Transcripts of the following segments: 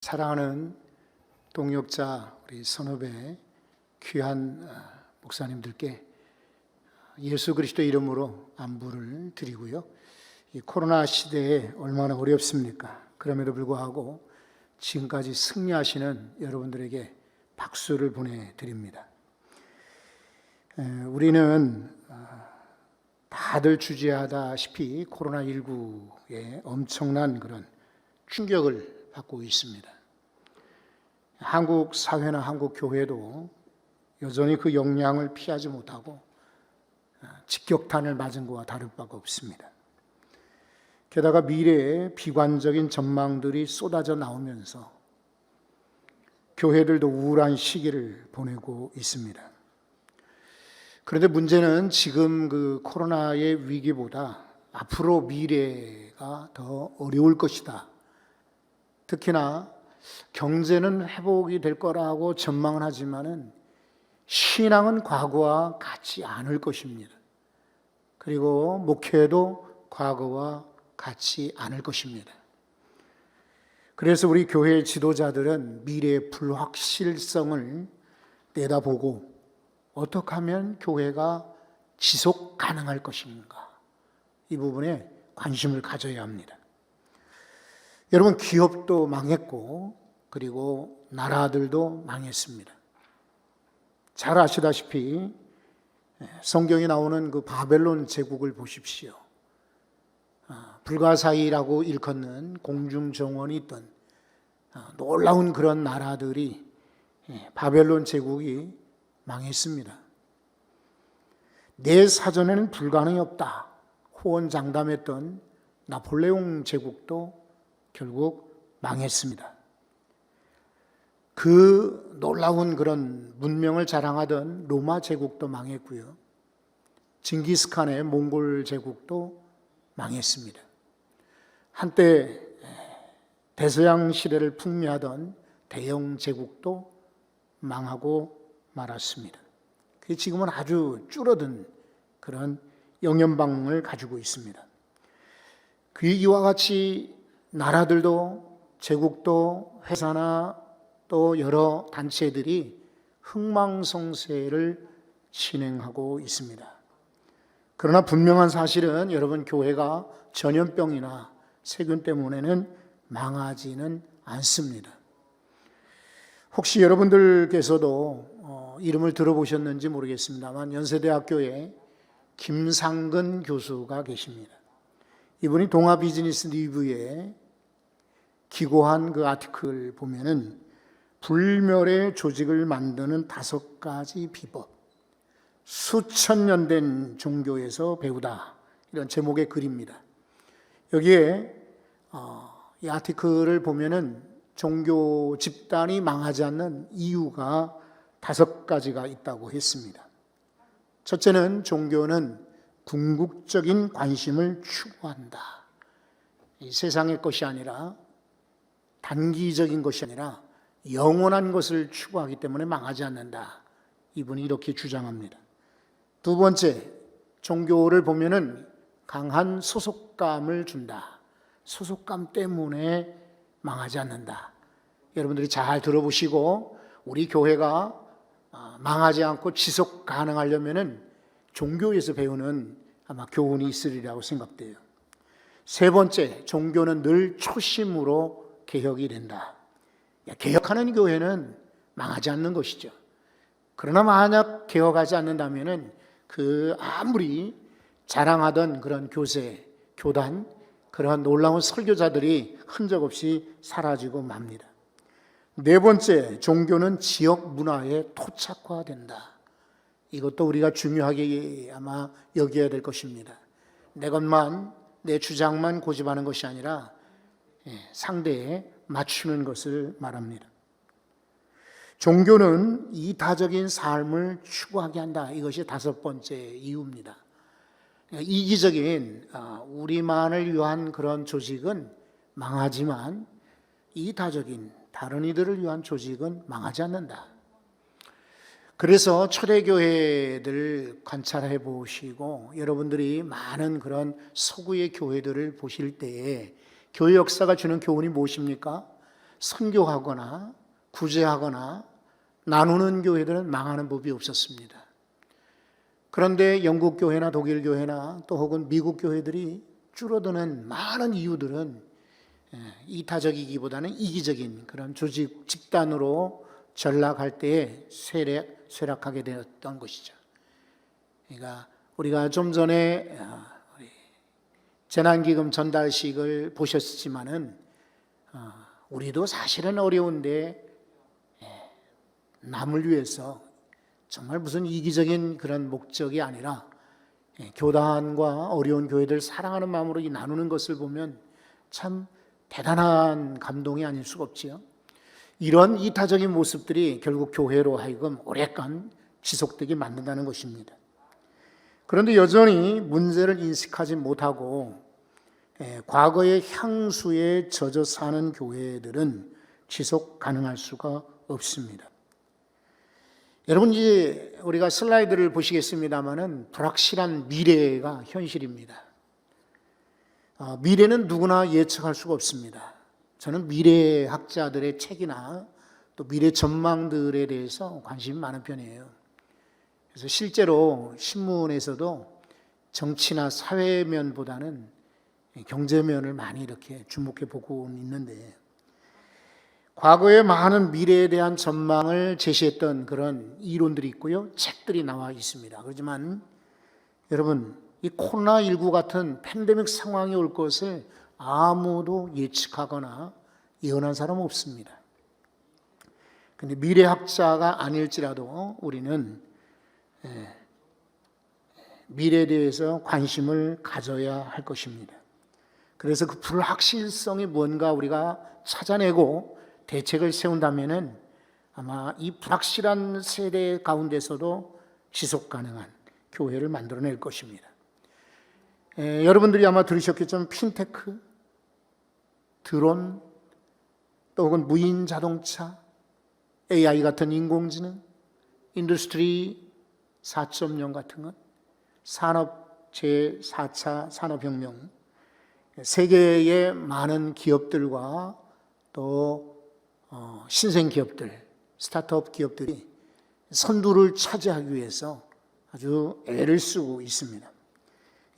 사랑하는 동역자 우리 선후배 귀한 목사님들께 예수 그리스도 이름으로 안부를 드리고요. 이 코로나 시대에 얼마나 어렵습니까? 그럼에도 불구하고 지금까지 승리하시는 여러분들에게 박수를 보내드립니다. 우리는 다들 주제하다시피 코로나19에 엄청난 그런 충격을 받고 있습니다. 한국 사회나 한국 교회도 여전히 그 영향을 피하지 못하고 직격탄을 맞은 것과 다를 바가 없습니다. 게다가 미래의 비관적인 전망들이 쏟아져 나오면서 교회들도 우울한 시기를 보내고 있습니다. 그런데 문제는 지금 그 코로나의 위기보다 앞으로 미래가 더 어려울 것이다. 특히나 경제는 회복이 될 거라고 전망을 하지만은 신앙은 과거와 같지 않을 것입니다. 그리고 목회도 과거와 같지 않을 것입니다. 그래서 우리 교회 지도자들은 미래의 불확실성을 내다보고 어떻게 하면 교회가 지속 가능할 것인가, 이 부분에 관심을 가져야 합니다. 여러분, 기업도 망했고 그리고 나라들도 망했습니다. 잘 아시다시피 성경에 나오는 그 바벨론 제국을 보십시오. 불가사의라고 일컫는 공중정원이 있던 놀라운 그런 나라들이 바벨론 제국이 망했습니다. 내 사전에는 불가능이 없다 호언장담했던 나폴레옹 제국도 결국 망했습니다. 그 놀라운 그런 문명을 자랑하던 로마 제국도 망했고요. 징기스칸의 몽골 제국도 망했습니다. 한때 대서양 시대를 풍미하던 대영 제국도 망하고 말았습니다. 그게 지금은 아주 줄어든 그런 영연방을 가지고 있습니다. 그 이와 같이 나라들도 제국도 회사나 또 여러 단체들이 흥망성쇠를 진행하고 있습니다. 그러나 분명한 사실은 여러분, 교회가 전염병이나 세균 때문에는 망하지는 않습니다. 혹시 여러분들께서도 이름을 들어보셨는지 모르겠습니다만 연세대학교에 김상근 교수가 계십니다. 이분이 동아비즈니스 리뷰에 기고한 그 아티클을 보면은 불멸의 조직을 만드는 5가지 비법, 수천 년 된 종교에서 배우다, 이런 제목의 글입니다. 여기에 이 아티클을 보면은 종교 집단이 망하지 않는 이유가 5가지가 있다고 했습니다. 첫째는 종교는 궁극적인 관심을 추구한다. 이 세상의 것이 아니라, 단기적인 것이 아니라 영원한 것을 추구하기 때문에 망하지 않는다. 이분이 이렇게 주장합니다. 두 번째, 종교를 보면은 강한 소속감을 준다. 소속감 때문에 망하지 않는다. 여러분들이 잘 들어보시고, 우리 교회가 망하지 않고 지속 가능하려면은 종교에서 배우는 아마 교훈이 있으리라고 생각돼요. 세 번째, 종교는 늘 초심으로 개혁이 된다. 개혁하는 교회는 망하지 않는 것이죠. 그러나 만약 개혁하지 않는다면은 그 아무리 자랑하던 그런 교세, 교단, 그러한 놀라운 설교자들이 흔적 없이 사라지고 맙니다. 네 번째, 종교는 지역 문화에 토착화된다. 이것도 우리가 중요하게 아마 여겨야 될 것입니다. 내 것만, 내 주장만 고집하는 것이 아니라 상대에 맞추는 것을 말합니다. 종교는 이타적인 삶을 추구하게 한다. 이것이 5번째 이유입니다. 이기적인 우리만을 위한 그런 조직은 망하지만 이타적인 다른 이들을 위한 조직은 망하지 않는다. 그래서 초대교회들 관찰해 보시고 여러분들이 많은 그런 서구의 교회들을 보실 때에 교회 역사가 주는 교훈이 무엇입니까? 선교하거나 구제하거나 나누는 교회들은 망하는 법이 없었습니다. 그런데 영국 교회나 독일 교회나 또 혹은 미국 교회들이 줄어드는 많은 이유들은 이타적이기보다는 이기적인 그런 조직 집단으로 전락할 때에 쇠락하게 되었던 것이죠. 그러니까 우리가 좀 전에 재난기금 전달식을 보셨지만은 우리도 사실은 어려운데 남을 위해서 정말 무슨 이기적인 그런 목적이 아니라 교단과 어려운 교회들 사랑하는 마음으로 나누는 것을 보면 참 대단한 감동이 아닐 수가 없지요. 이런 이타적인 모습들이 결국 교회로 하여금 오랫동안 지속되게 만든다는 것입니다. 그런데 여전히 문제를 인식하지 못하고 과거의 향수에 젖어 사는 교회들은 지속 가능할 수가 없습니다. 여러분, 이제 우리가 슬라이드를 보시겠습니다만은 불확실한 미래가 현실입니다. 미래는 누구나 예측할 수가 없습니다. 저는 미래학자들의 책이나 또 미래 전망들에 대해서 관심이 많은 편이에요. 그래서 실제로 신문에서도 정치나 사회면보다는 경제면을 많이 이렇게 주목해 보고 있는데, 과거의 많은 미래에 대한 전망을 제시했던 그런 이론들이 있고요, 책들이 나와 있습니다. 그렇지만 여러분, 이 코로나19 같은 팬데믹 상황이 올 것을 아무도 예측하거나 예언한 사람은 없습니다. 그런데 미래학자가 아닐지라도 우리는 미래에 대해서 관심을 가져야 할 것입니다. 그래서 그 불확실성이 뭔가 우리가 찾아내고 대책을 세운다면은 아마 이 불확실한 세대 가운데서도 지속 가능한 교회를 만들어낼 것입니다. 여러분들이 아마 들으셨겠지만 핀테크, 드론, 또 혹은 무인 자동차, AI 같은 인공지능, 인더스트리 4.0 같은 것, 산업 제4차 산업혁명, 세계의 많은 기업들과 또 신생 기업들, 스타트업 기업들이 선두를 차지하기 위해서 아주 애를 쓰고 있습니다.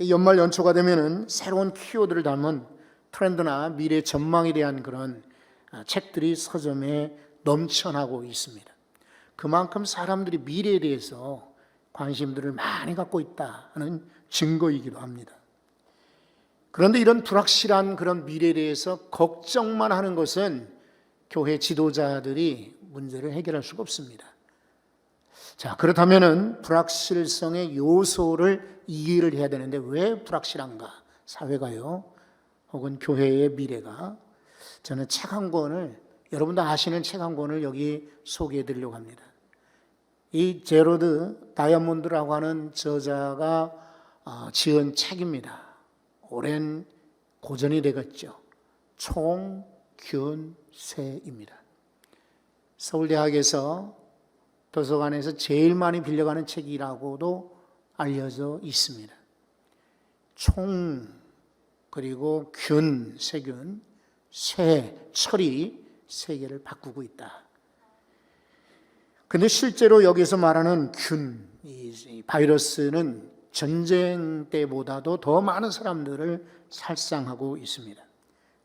연말 연초가 되면은 새로운 키워드를 담은 트렌드나 미래 전망에 대한 그런 책들이 서점에 넘쳐나고 있습니다. 그만큼 사람들이 미래에 대해서 관심들을 많이 갖고 있다는 증거이기도 합니다. 그런데 이런 불확실한 그런 미래에 대해서 걱정만 하는 것은 교회 지도자들이 문제를 해결할 수가 없습니다. 자, 그렇다면은 불확실성의 요소를 이해를 해야 되는데 왜 불확실한가? 사회가요, 혹은 교회의 미래가. 저는 책 한 권을, 여러분도 아시는 책 한 권을 여기 소개해 드리려고 합니다. 이 제로드 다이아몬드라고 하는 저자가 지은 책입니다. 오랜 고전이 되겠죠. 총균세입니다. 서울대학에서 도서관에서 제일 많이 빌려가는 책이라고도 알려져 있습니다. 총, 그리고 균, 세균, 세, 철이 세계를 바꾸고 있다. 근데 실제로 여기서 말하는 균, 이 바이러스는 전쟁 때보다도 더 많은 사람들을 살상하고 있습니다.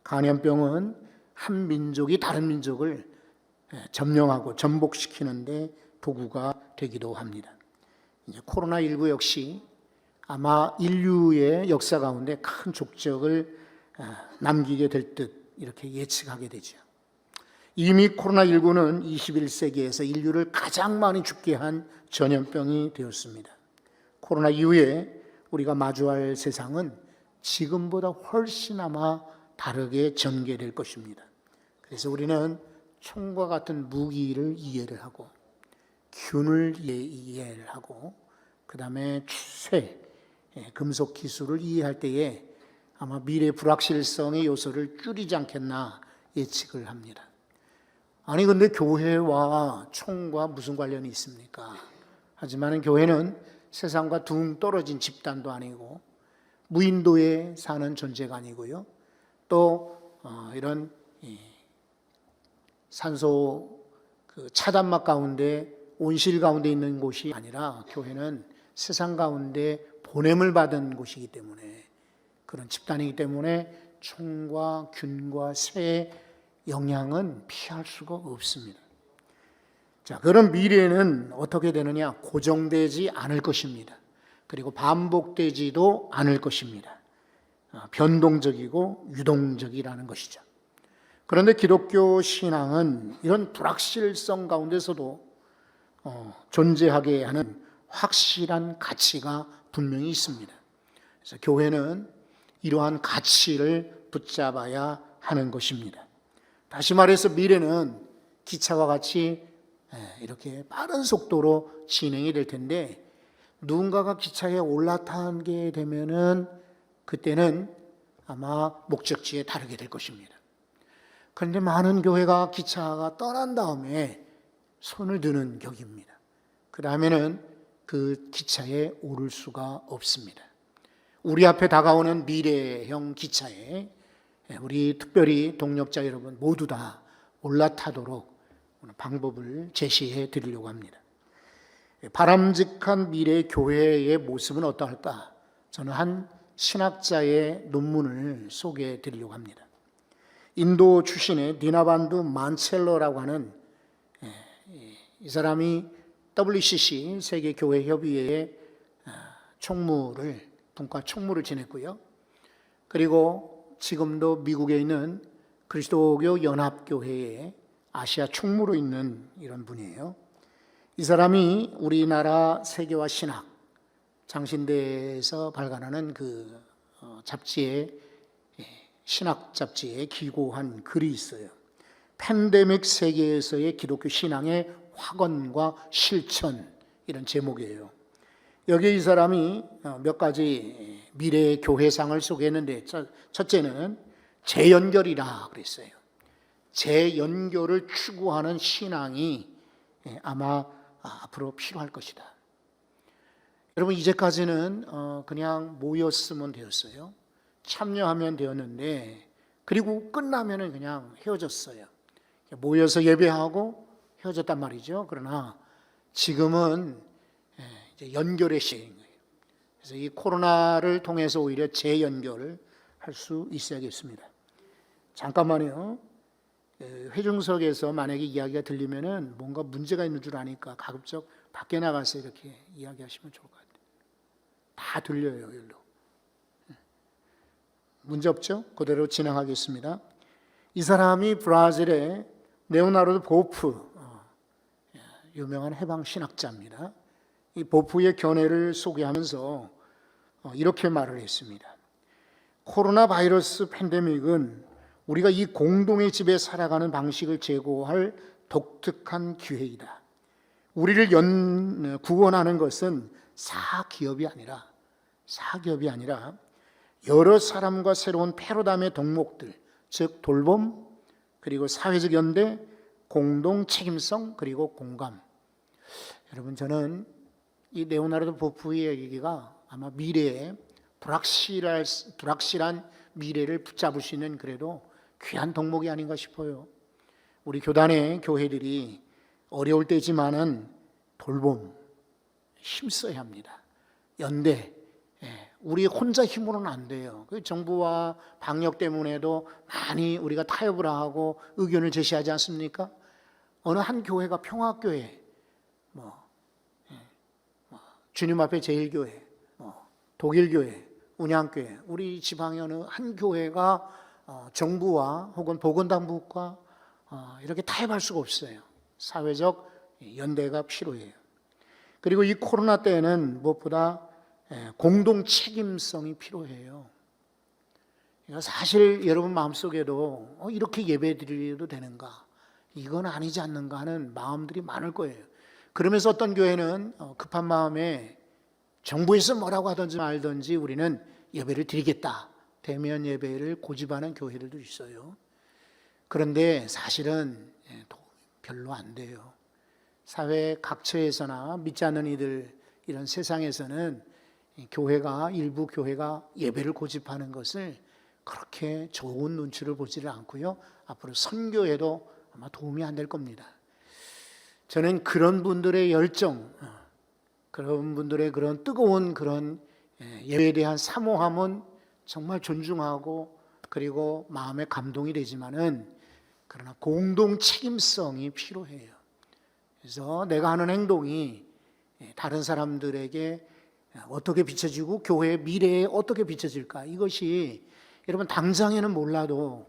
간염병은 한 민족이 다른 민족을 점령하고 전복시키는데 도구가 되기도 합니다. 이제 코로나19 역시 아마 인류의 역사 가운데 큰 족적을 남기게 될 듯 이렇게 예측하게 되죠. 이미 코로나19는 21세기에서 인류를 가장 많이 죽게 한 전염병이 되었습니다. 코로나 이후에 우리가 마주할 세상은 지금보다 훨씬 아마 다르게 전개될 것입니다. 그래서 우리는 총과 같은 무기를 이해를 하고, 균을 이해를 하고, 그 다음에 쇠, 금속 기술을 이해할 때에 아마 미래 불확실성의 요소를 줄이지 않겠나 예측을 합니다. 아니 근데 교회와 총과 무슨 관련이 있습니까? 하지만 교회는 세상과 둥 떨어진 집단도 아니고 무인도에 사는 존재가 아니고요. 또 이런 산소 그 차단막 가운데 온실 가운데 있는 곳이 아니라 교회는 세상 가운데 보냄을 받은 곳이기 때문에 그런 집단이기 때문에 총과 균과 새의 영향은 피할 수가 없습니다. 자, 그런 미래는 어떻게 되느냐? 고정되지 않을 것입니다. 그리고 반복되지도 않을 것입니다. 변동적이고 유동적이라는 것이죠. 그런데 기독교 신앙은 이런 불확실성 가운데서도 존재하게 하는 확실한 가치가 분명히 있습니다. 그래서 교회는 이러한 가치를 붙잡아야 하는 것입니다. 다시 말해서 미래는 기차와 같이 이렇게 빠른 속도로 진행이 될 텐데 누군가가 기차에 올라타게 되면은 그때는 아마 목적지에 다르게 될 것입니다. 그런데 많은 교회가 기차가 떠난 다음에 손을 드는 격입니다. 그 다음에는 그 기차에 오를 수가 없습니다. 우리 앞에 다가오는 미래형 기차에 우리 특별히 동력자 여러분 모두 다 올라타도록 방법을 제시해 드리려고 합니다. 바람직한 미래 교회의 모습은 어떠할까? 저는 한 신학자의 논문을 소개해 드리려고 합니다. 인도 출신의 디나반두 만첼로라고 하는 이 사람이 WCC 세계교회협의회의 총무를 분과 총무를 지냈고요. 그리고 지금도 미국에 있는 그리스도교 연합교회의 아시아 총무로 있는 이런 분이에요. 이 사람이 우리나라 세계화 신학 장신대에서 발간하는 그 잡지에 신학 잡지에 기고한 글이 있어요. 팬데믹 세계에서의 기독교 신앙의 확언과 실천 이런 제목이에요. 여기에 이 사람이 몇 가지 미래의 교회상을 소개했는데 첫째는 재연결이라 그랬어요. 재연결을 추구하는 신앙이 아마 앞으로 필요할 것이다. 여러분 이제까지는 그냥 모였으면 되었어요. 참여하면 되었는데 그리고 끝나면은 그냥 헤어졌어요. 모여서 예배하고 헤어졌단 말이죠. 그러나 지금은 이제 연결의 시대인 거예요. 그래서 이 코로나를 통해서 오히려 재연결을 할 수 있어야겠습니다. 잠깐만요. 회중석에서 만약에 이야기가 들리면은 뭔가 문제가 있는 줄 아니까 가급적 밖에 나가서 이렇게 이야기하시면 좋을 것 같아요. 다 들려요, 여기로. 문제 없죠? 그대로 진행하겠습니다. 이 사람이 브라질의 레오나르도 보프, 유명한 해방 신학자입니다. 이 보프의 견해를 소개하면서 이렇게 말을 했습니다. 코로나 바이러스 팬데믹은 우리가 이 공동의 집에 살아가는 방식을 제고할 독특한 기회이다. 우리를 구원하는 것은 사기업이 아니라 여러 사람과 새로운 패러다임의 덕목들, 즉 돌봄, 그리고 사회적 연대, 공동 책임성, 그리고 공감. 여러분 저는 이 레오나르도 보프의 얘기가 아마 미래에 불확실한 미래를 붙잡을 수 있는 그래도 귀한 덕목이 아닌가 싶어요. 우리 교단의 교회들이 어려울 때지만은 돌봄 힘써야 합니다. 연대, 우리 혼자 힘으로는 안 돼요. 정부와 방역 때문에도 많이 우리가 타협을 하고 의견을 제시하지 않습니까? 어느 한 교회가 평화교회, 주님 앞에 제일교회, 독일교회, 운양교회, 우리 지방의 어느 한 교회가 정부와 혹은 보건당국과 이렇게 타협할 수가 없어요. 사회적 연대가 필요해요. 그리고 이 코로나 때에는 무엇보다 공동 책임성이 필요해요. 사실 여러분 마음속에도 이렇게 예배 드려도 되는가? 이건 아니지 않는가 하는 마음들이 많을 거예요. 그러면서 어떤 교회는 급한 마음에 정부에서 뭐라고 하든지 말든지 우리는 예배를 드리겠다. 대면 예배를 고집하는 교회들도 있어요. 그런데 사실은 도움이 별로 안 돼요. 사회 각처에서나 믿지 않는 이들 이런 세상에서는 일부 교회가 예배를 고집하는 것을 그렇게 좋은 눈치를 보지를 않고요. 앞으로 선교에도 아마 도움이 안 될 겁니다. 저는 그런 분들의 열정, 그런 분들의 그런 뜨거운 그런 예배에 대한 사모함은 정말 존중하고 그리고 마음에 감동이 되지만은 그러나 공동 책임성이 필요해요. 그래서 내가 하는 행동이 다른 사람들에게 어떻게 비춰지고 교회의 미래에 어떻게 비춰질까, 이것이 여러분 당장에는 몰라도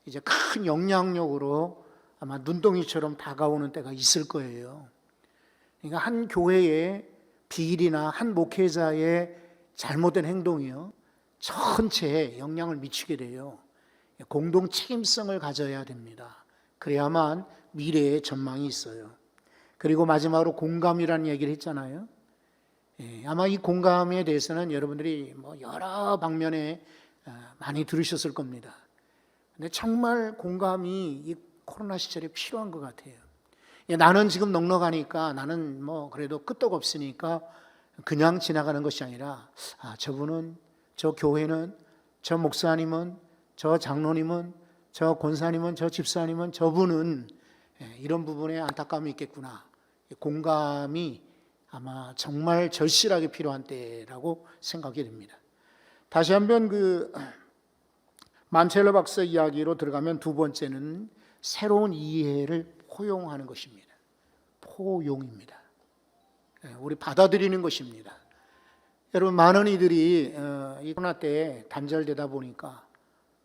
이제 큰 영향력으로 아마 눈덩이처럼 다가오는 때가 있을 거예요. 그러니까 한 교회의 비일이나 한 목회자의 잘못된 행동이요, 전체에 영향을 미치게 돼요. 공동 책임성을 가져야 됩니다. 그래야만 미래의 전망이 있어요. 그리고 마지막으로 공감이라는 얘기를 했잖아요. 아마 이 공감에 대해서는 여러분들이 뭐 여러 방면에 많이 들으셨을 겁니다. 근데 정말 공감이 이 코로나 시절에 필요한 것 같아요. 나는 지금 넉넉하니까, 나는 뭐 그래도 끄떡 없으니까 그냥 지나가는 것이 아니라, 저분은, 저 교회는, 저 목사님은, 저 장로님은, 저 권사님은, 저 집사님은, 저분은 이런 부분에 안타까움이 있겠구나. 공감이 아마 정말 절실하게 필요한 때라고 생각이 됩니다. 다시 한번 만첼러 박사 이야기로 들어가면, 두 번째는 새로운 이해를 포용하는 것입니다. 포용입니다. 우리 받아들이는 것입니다. 여러분, 많은 이들이 이 코로나 때 단절되다 보니까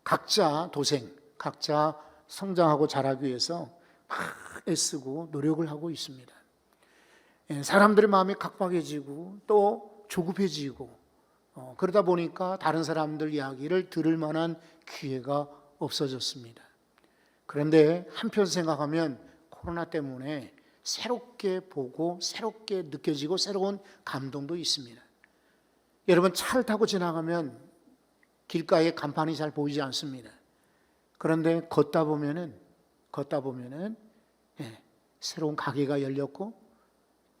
각자 도생, 각자 성장하고 자라기 위해서 막 애쓰고 노력을 하고 있습니다. 사람들의 마음이 각박해지고 또 조급해지고, 그러다 보니까 다른 사람들 이야기를 들을 만한 기회가 없어졌습니다. 그런데 한편 생각하면 코로나 때문에 새롭게 보고 새롭게 느껴지고 새로운 감동도 있습니다. 여러분, 차를 타고 지나가면 길가에 간판이 잘 보이지 않습니다. 그런데 걷다 보면은 새로운 가게가 열렸고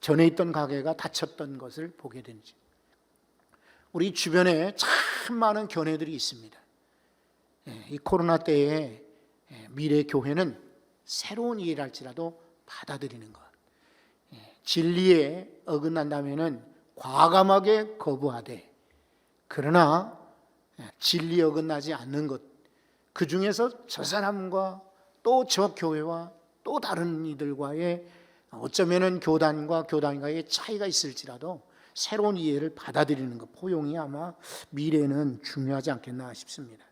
전에 있던 가게가 닫혔던 것을 보게 되는지, 우리 주변에 참 많은 견해들이 있습니다. 이 코로나 때에 미래 교회는 새로운 일할지라도 받아들이는 것, 진리에 어긋난다면은 과감하게 거부하되, 그러나 진리에 어긋나지 않는 것, 그 중에서 저 사람과 또 저 교회와 또 다른 이들과의 어쩌면은 교단과의 차이가 있을지라도 새로운 이해를 받아들이는 것, 포용이 아마 미래에는 중요하지 않겠나 싶습니다.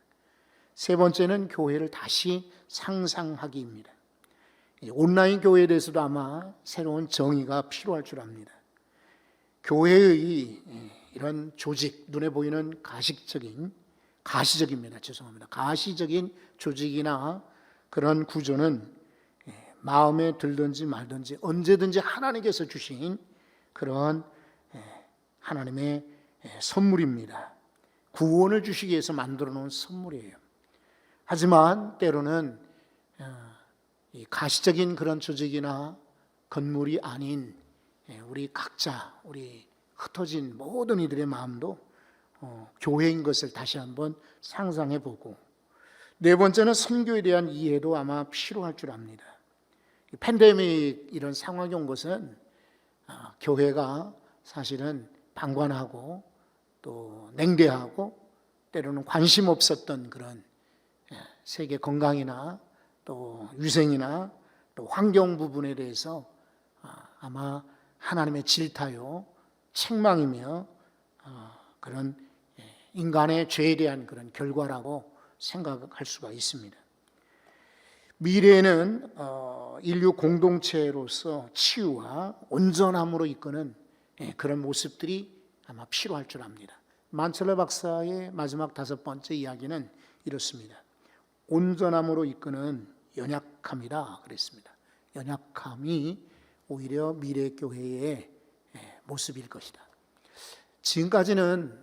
세 번째는 교회를 다시 상상하기입니다. 온라인 교회에 대해서도 아마 새로운 정의가 필요할 줄 압니다. 교회의 이런 조직, 눈에 보이는 가시적인 조직이나 그런 구조는 마음에 들든지 말든지 언제든지 하나님께서 주신 그런 하나님의 선물입니다. 구원을 주시기 위해서 만들어 놓은 선물이에요. 하지만 때로는 이 가시적인 그런 조직이나 건물이 아닌 우리 각자, 우리 흩어진 모든 이들의 마음도 교회인 것을 다시 한번 상상해 보고, 네 번째는 선교에 대한 이해도 아마 필요할 줄 압니다. 팬데믹 이런 상황이 온 것은 교회가 사실은 방관하고 또 냉대하고 때로는 관심 없었던 그런 세계 건강이나 또 위생이나 또 환경 부분에 대해서 아마 하나님의 질타요, 책망이며 그런 인간의 죄에 대한 그런 결과라고 생각할 수가 있습니다. 미래에는 인류 공동체로서 치유와 온전함으로 이끄는 그런 모습들이 아마 필요할 줄 압니다. 만첼러 박사의 마지막 다섯 번째 이야기는 이렇습니다. 온전함으로 이끄는 연약함이라 그랬습니다. 연약함이 오히려 미래 교회의 모습일 것이다. 지금까지는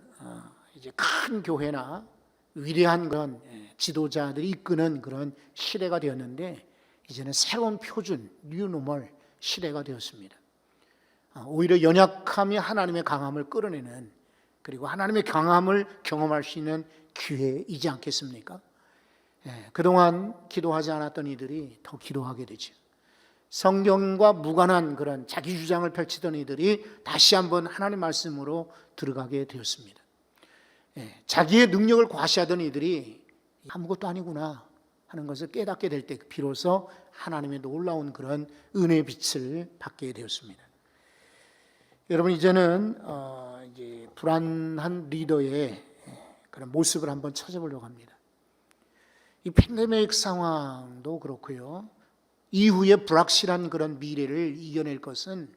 이제 큰 교회나 위대한 그런 지도자들이 이끄는 그런 시대가 되었는데, 이제는 새로운 표준, 뉴노멀 시대가 되었습니다. 오히려 연약함이 하나님의 강함을 끌어내는, 그리고 하나님의 강함을 경험할 수 있는 기회이지 않겠습니까? 그동안 기도하지 않았던 이들이 더 기도하게 되죠. 성경과 무관한 그런 자기 주장을 펼치던 이들이 다시 한번 하나님 말씀으로 들어가게 되었습니다. 자기의 능력을 과시하던 이들이 아무것도 아니구나 하는 것을 깨닫게 될 때 비로소 하나님의 놀라운 그런 은혜의 빛을 받게 되었습니다. 여러분, 이제는 이제 불안한 리더의 그런 모습을 한번 찾아보려고 합니다. 이 팬데믹 상황도 그렇고요. 이후에 불확실한 그런 미래를 이겨낼 것은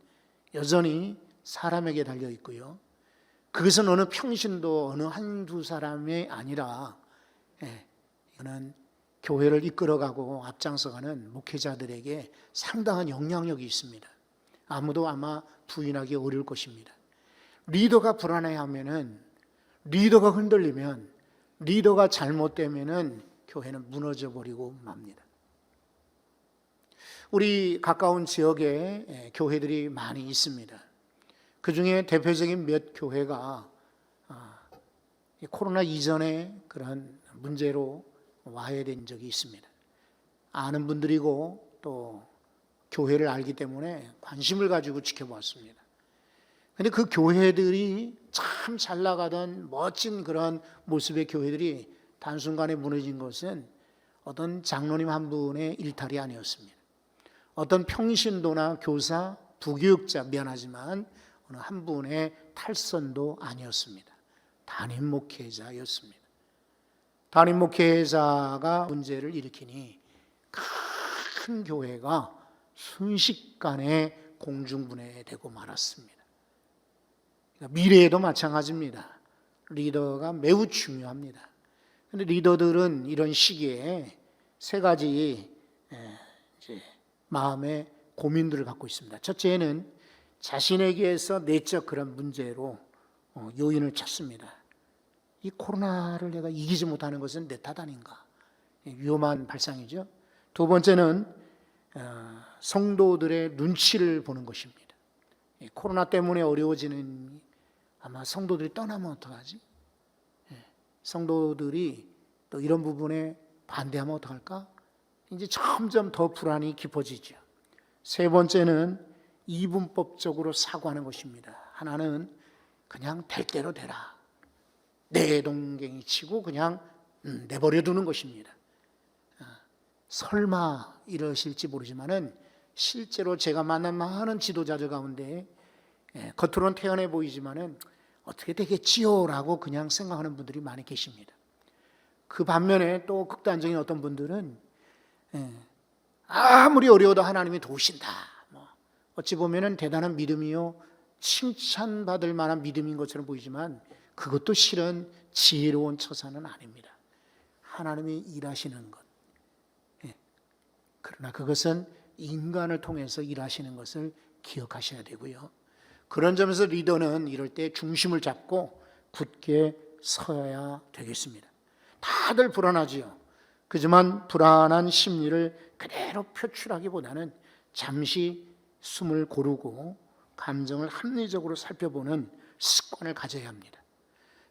여전히 사람에게 달려 있고요. 그것은 어느 평신도 어느 한두 사람이 아니라 이거는 교회를 이끌어가고 앞장서가는 목회자들에게 상당한 영향력이 있습니다. 아무도 아마 부인하기 어려울 것입니다. 리더가 불안해하면은, 리더가 흔들리면, 리더가 잘못되면은 교회는 무너져 버리고 맙니다. 우리 가까운 지역에 교회들이 많이 있습니다. 그 중에 대표적인 몇 교회가 코로나 이전에 그런 문제로 와해된 적이 있습니다. 아는 분들이고 또 교회를 알기 때문에 관심을 가지고 지켜보았습니다. 그런데 그 교회들이 참 잘 나가던 멋진 그런 모습의 교회들이 단순간에 무너진 것은 어떤 장로님 한 분의 일탈이 아니었습니다. 어떤 평신도나 교사, 부교육자, 미안하지만 어느 한 분의 탈선도 아니었습니다. 담임 목회자였습니다. 담임 목회자가 문제를 일으키니 큰 교회가 순식간에 공중분해되고 말았습니다. 미래에도 마찬가지입니다. 리더가 매우 중요합니다. 그런데 리더들은 이런 시기에 세 가지 마음의 고민들을 갖고 있습니다. 첫째는 자신에게서 내적 그런 문제로 요인을 찾습니다. 이 코로나를 내가 이기지 못하는 것은 내 탓 아닌가? 위험한 발상이죠. 두 번째는 성도들의 눈치를 보는 것입니다. 코로나 때문에 어려워지는, 아마 성도들이 떠나면 어떡하지? 성도들이 또 이런 부분에 반대하면 어떡할까? 이제 점점 더 불안이 깊어지죠. 세 번째는 이분법적으로 사고하는 것입니다. 하나는 그냥 될 대로 되라, 내동갱이 치고 그냥 내버려 두는 것입니다. 설마 이러실지 모르지만은 실제로 제가 만난 많은 지도자들 가운데 겉으로는 태연해 보이지만은 어떻게 되겠지요라고 그냥 생각하는 분들이 많이 계십니다. 그 반면에 또 극단적인 어떤 분들은 아무리 어려워도 하나님이 도우신다, 어찌 보면은 대단한 믿음이요 칭찬받을 만한 믿음인 것처럼 보이지만 그것도 실은 지혜로운 처사는 아닙니다. 하나님이 일하시는 것, 그러나 그것은 인간을 통해서 일하시는 것을 기억하셔야 되고요. 그런 점에서 리더는 이럴 때 중심을 잡고 굳게 서야 되겠습니다. 다들 불안하지요. 그지만 불안한 심리를 그대로 표출하기보다는 잠시 숨을 고르고 감정을 합리적으로 살펴보는 습관을 가져야 합니다.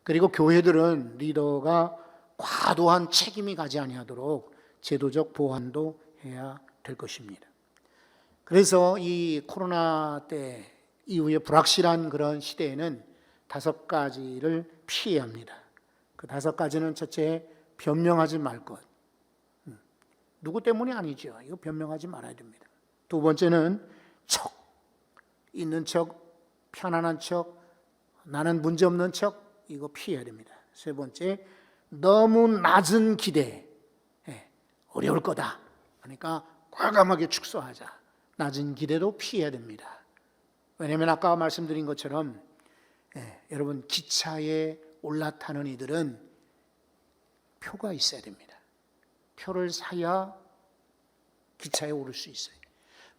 그리고 교회들은 리더가 과도한 책임이 가지 아니하도록 제도적 보완도 해야 될 것입니다. 그래서 이 코로나 때 이후에 불확실한 그런 시대에는 5가지를 피해야 합니다. 그 5가지는 첫째, 변명하지 말 것. 누구 때문이 아니죠. 이거 변명하지 말아야 됩니다. 두 번째는 척, 있는 척, 편안한 척, 나는 문제없는 척, 이거 피해야 됩니다. 세 번째, 너무 낮은 기대, 어려울 거다. 그러니까 과감하게 축소하자. 낮은 기대도 피해야 됩니다. 왜냐하면 아까 말씀드린 것처럼 여러분, 기차에 올라타는 이들은 표가 있어야 됩니다. 표를 사야 기차에 오를 수 있어요.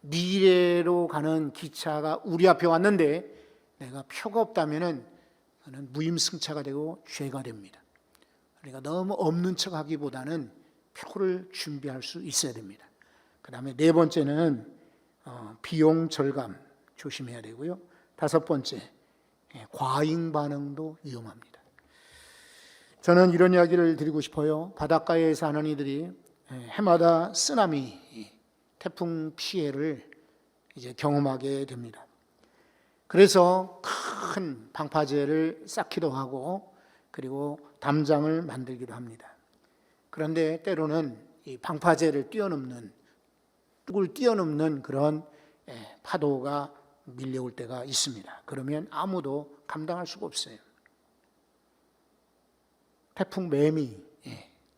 미래로 가는 기차가 우리 앞에 왔는데 내가 표가 없다면은 그는 무임승차가 되고 죄가 됩니다. 그러니까 너무 없는 척하기보다는 표를 준비할 수 있어야 됩니다. 그 다음에 네 번째는 비용 절감 조심해야 되고요. 5번째, 과잉 반응도 위험합니다. 저는 이런 이야기를 드리고 싶어요. 바닷가에 사는 이들이 해마다 쓰나미, 태풍 피해를 이제 경험하게 됩니다. 그래서 큰 방파제를 쌓기도 하고 그리고 담장을 만들기도 합니다. 그런데 때로는 이 방파제를 뛰어넘는, 뚝을 뛰어넘는 그런 파도가 밀려올 때가 있습니다. 그러면 아무도 감당할 수가 없어요. 태풍 매미,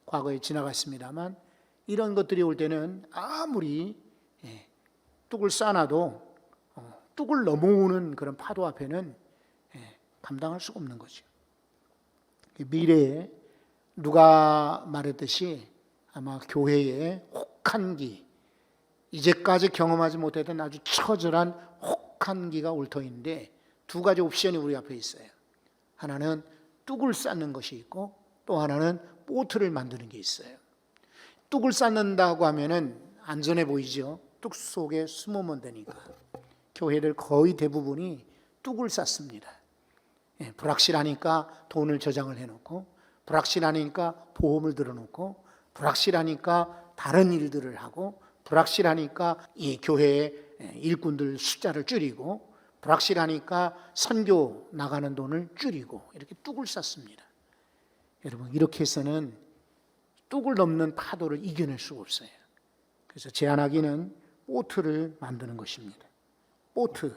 과거에 지나갔습니다만 이런 것들이 올 때는 아무리 뚝을 쌓아놔도 뚝을 넘어오는 그런 파도 앞에는 감당할 수가 없는 거죠. 미래에 누가 말했듯이 아마 교회의 혹한기, 이제까지 경험하지 못했던 아주 처절한 혹한기가 올 터인데 두 가지 옵션이 우리 앞에 있어요. 하나는 뚝을 쌓는 것이 있고 또 하나는 보트를 만드는 게 있어요. 뚝을 쌓는다고 하면은 안전해 보이죠. 뚝 속에 숨으면 되니까. 교회들 거의 대부분이 뚝을 쌓습니다. 불확실하니까 돈을 저장을 해놓고, 불확실하니까 보험을 들어놓고, 불확실하니까 다른 일들을 하고, 불확실하니까 이 교회의 일꾼들 숫자를 줄이고, 불확실하니까 선교 나가는 돈을 줄이고 이렇게 뚝을 쌓습니다. 여러분, 이렇게 해서는 뚝을 넘는 파도를 이겨낼 수가 없어요. 그래서 제안하기는 보트를 만드는 것입니다. 보트.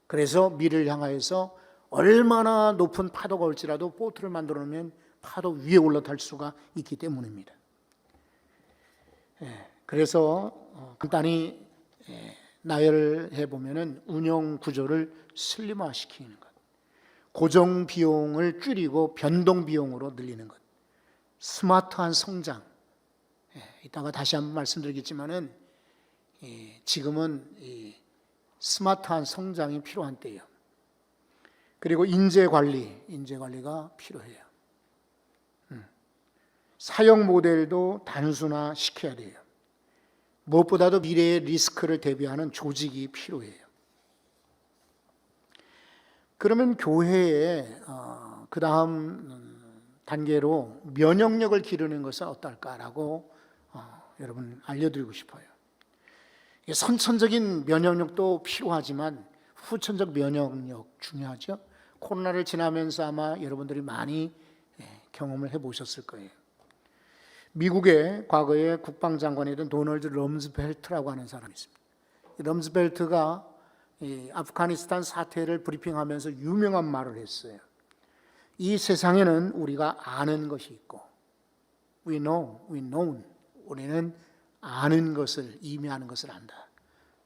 그래서 미래를 향하여서 얼마나 높은 파도가 올지라도 보트를 만들어 놓으면 파도 위에 올라탈 수가 있기 때문입니다. 그래서 간단히 나열해 보면은 운영 구조를 슬림화시키는 것, 고정 비용을 줄이고 변동 비용으로 늘리는 것, 스마트한 성장. 이따가 다시 한번 말씀드리겠지만은 지금은 스마트한 성장이 필요한 때예요. 그리고 인재 관리가 필요해요. 사용 모델도 단순화시켜야 돼요. 무엇보다도 미래의 리스크를 대비하는 조직이 필요해요. 그러면 교회에 그 다음 단계로 면역력을 기르는 것은 어떨까라고 여러분 알려드리고 싶어요. 선천적인 면역력도 필요하지만 후천적 면역력 중요하죠. 코로나를 지나면서 아마 여러분들이 많이 경험을 해보셨을 거예요. 미국의 과거에 국방장관이던 도널드 럼즈벨트라고 하는 사람이 있습니다. 럼즈벨트가 아프가니스탄 사태를 브리핑하면서 유명한 말을 했어요. 이 세상에는 우리가 아는 것이 있고 we know, 우리는 아는 것을, 이미 아는 것을 안다.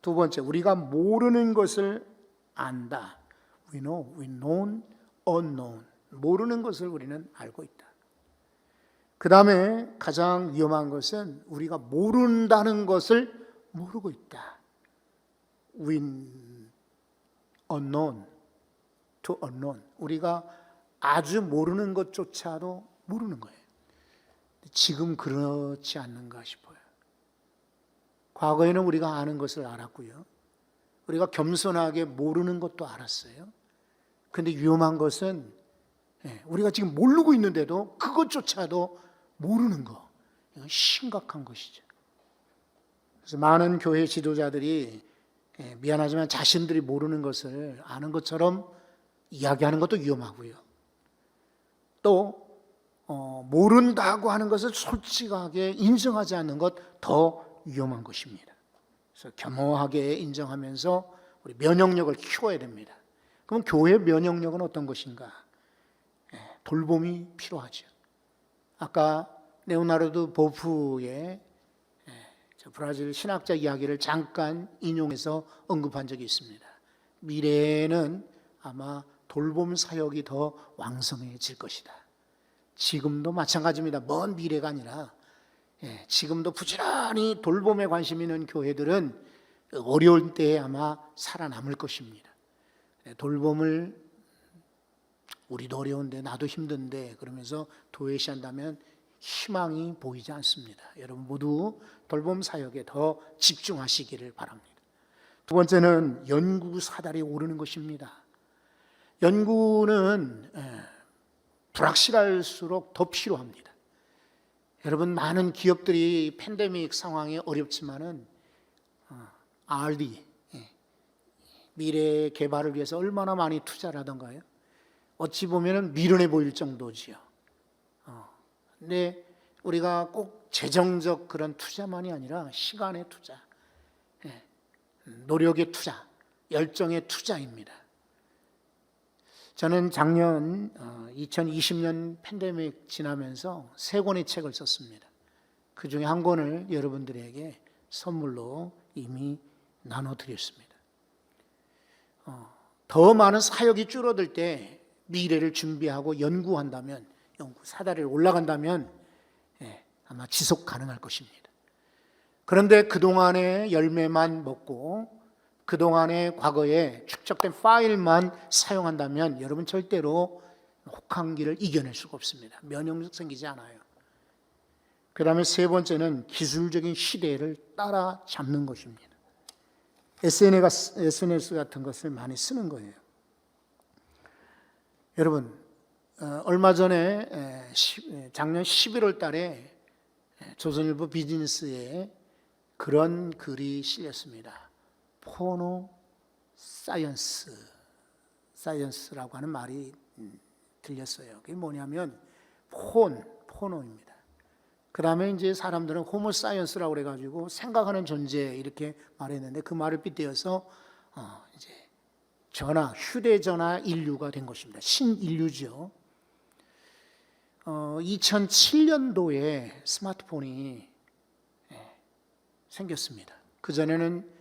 두 번째, 우리가 모르는 것을 안다. we know, unknown. 모르는 것을 우리는 알고 있다. 그 다음에 가장 위험한 것은 우리가 모른다는 것을 모르고 있다. unknown to unknown. 우리가 아주 모르는 것조차도 모르는 거예요. 지금 그렇지 않는가 싶어요. 과거에는 우리가 아는 것을 알았고요. 우리가 겸손하게 모르는 것도 알았어요. 그런데 위험한 것은 우리가 지금 모르고 있는데도 그것조차도 모르는 거. 이건 심각한 것이죠. 그래서 많은 교회 지도자들이 미안하지만 자신들이 모르는 것을 아는 것처럼 이야기하는 것도 위험하고요. 또 모른다고 하는 것을 솔직하게 인정하지 않는 것 더 위험한 것입니다. 그래서 겸허하게 인정하면서 우리 면역력을 키워야 됩니다. 그럼 교회 면역력은 어떤 것인가? 돌봄이 필요하죠. 아까 레오나르도 보프의 브라질 신학자 이야기를 잠깐 인용해서 언급한 적이 있습니다. 미래에는 아마 돌봄 사역이 더 왕성해질 것이다. 지금도 마찬가지입니다. 먼 미래가 아니라 지금도 부지런히 돌봄에 관심 있는 교회들은 어려울 때에 아마 살아남을 것입니다. 돌봄을 우리도 어려운데 나도 힘든데 그러면서 도외시한다면 희망이 보이지 않습니다. 여러분 모두 돌봄 사역에 더 집중하시기를 바랍니다. 두 번째는 연구 사다리에 오르는 것입니다. 연구는 불확실할수록 더 필요합니다. 여러분, 많은 기업들이 팬데믹 상황이 어렵지만은 R&D, 미래 개발을 위해서 얼마나 많이 투자를 하던가요? 어찌 보면은 미련해 보일 정도지요. 근데 우리가 꼭 재정적 그런 투자만이 아니라 시간의 투자, 노력의 투자, 열정의 투자입니다. 저는 작년 2020년 팬데믹 지나면서 3권의 책을 썼습니다. 그 중에 한 권을 여러분들에게 선물로 이미 나눠드렸습니다. 더 많은 사역이 줄어들 때 미래를 준비하고 연구한다면, 연구 사다리를 올라간다면 아마 지속 가능할 것입니다. 그런데 그동안의 열매만 먹고 그동안의 과거에 축적된 파일만 사용한다면 여러분 절대로 혹한기를 이겨낼 수가 없습니다. 면역력 생기지 않아요. 그 다음에 3번째는 기술적인 시대를 따라잡는 것입니다. SNS 같은 것을 많이 쓰는 거예요. 여러분, 얼마 전에 작년 11월 달에 조선일보 비즈니스에 그런 글이 실렸습니다. 포노 사이언스라고 하는 말이 들렸어요. 그게 뭐냐면 포노입니다. 그 다음에 이제 사람들은 호모 사이언스라고 그래가지고 생각하는 존재 이렇게 말했는데 그 말을 빗대어서 이제 휴대전화 인류가 된 것입니다. 신인류죠. 2007년도에 스마트폰이 생겼습니다. 그전에는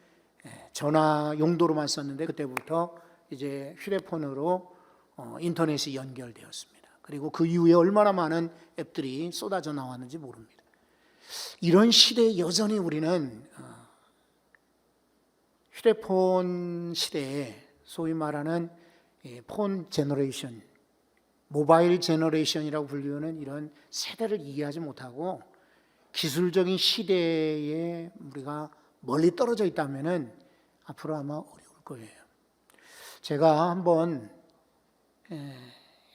전화 용도로만 썼는데 그때부터 이제 휴대폰으로 인터넷이 연결되었습니다. 그리고 그 이후에 얼마나 많은 앱들이 쏟아져 나왔는지 모릅니다. 이런 시대에 여전히 우리는 휴대폰 시대에 소위 말하는 폰 제너레이션, 모바일 제너레이션이라고 불리는 이런 세대를 이해하지 못하고 기술적인 시대에 우리가 멀리 떨어져 있다면은 앞으로 아마 어려울 거예요. 제가 한번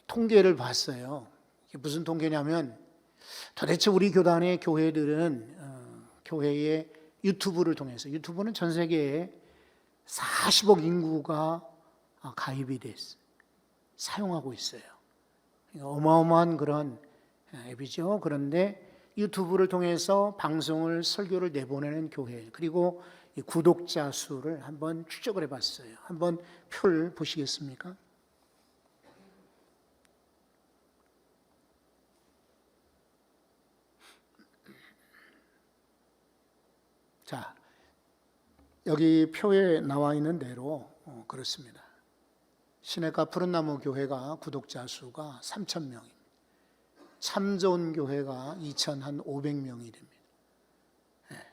통계를 봤어요. 이게 무슨 통계냐면 도대체 우리 교단의 교회들은 교회의 유튜브를 통해서, 유튜브는 전 세계에 40억 인구가 가입이 됐어요. 사용하고 있어요. 어마어마한 그런 앱이죠. 그런데 유튜브를 통해서 방송을, 설교를 내보내는 교회, 그리고 이 구독자 수를 한번 추적을 해봤어요. 한번 표를 보시겠습니까? 자, 여기 표에 나와 있는 대로 그렇습니다. 시내가 푸른나무 교회가 구독자 수가 3,000명입니다. 참좋은 교회가 2,500명이 됩니다.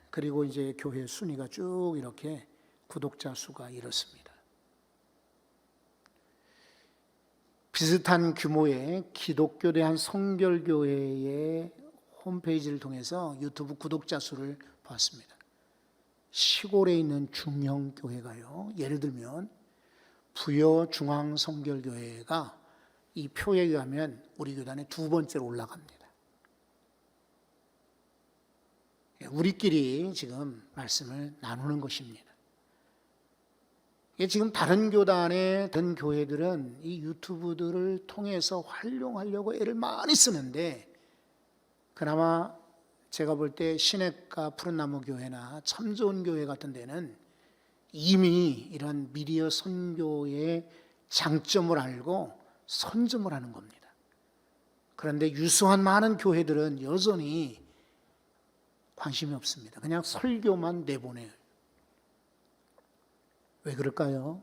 그리고 이제 교회 순위가 쭉 이렇게 구독자 수가 이렇습니다. 비슷한 규모의 기독교 대한 성결교회의 홈페이지를 통해서 유튜브 구독자 수를 봤습니다. 시골에 있는 중형 교회가요, 예를 들면 부여 중앙성결교회가 이 표에 의하면 우리 교단의 2번째로 올라갑니다. 우리끼리 지금 말씀을 나누는 것입니다. 지금 다른 교단의 다른 교회들은 이 유튜브들을 통해서 활용하려고 애를 많이 쓰는데, 그나마 제가 볼 때 시냇가 푸른나무 교회나 참좋은 교회 같은 데는 이미 이런 미디어 선교의 장점을 알고 선점을 하는 겁니다. 그런데 유수한 많은 교회들은 여전히 관심이 없습니다. 그냥 설교만 내보내요. 왜 그럴까요?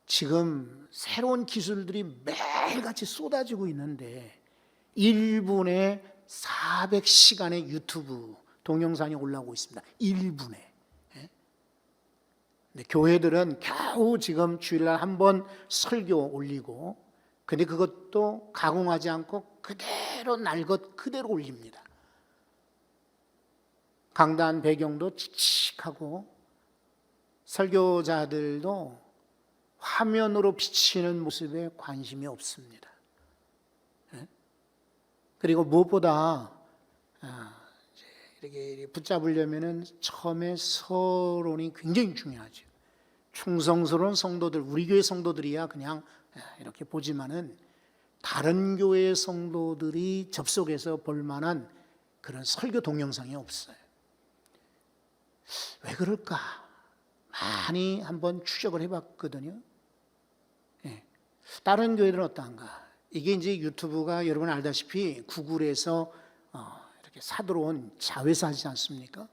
지금 새로운 기술들이 매일같이 쏟아지고 있는데 1분에 400시간의 유튜브 동영상이 올라오고 있습니다. 1분에. 교회들은 겨우 지금 주일날 한 번 설교 올리고, 근데 그것도 가공하지 않고 그대로 날 것 그대로 올립니다. 강단 배경도 칙칙하고 설교자들도 화면으로 비치는 모습에 관심이 없습니다. 그리고 무엇보다 이렇게 붙잡으려면은 처음에 서론이 굉장히 중요하죠. 충성스러운 성도들, 우리 교회 성도들이야 그냥 이렇게 보지만은 다른 교회의 성도들이 접속해서 볼 만한 그런 설교 동영상이 없어요. 왜 그럴까? 많이 한번 추적을 해봤거든요. 다른 교회들은 어떠한가? 이게 이제 유튜브가 여러분 알다시피 구글에서 이렇게 사들어온 자회사지 않습니까?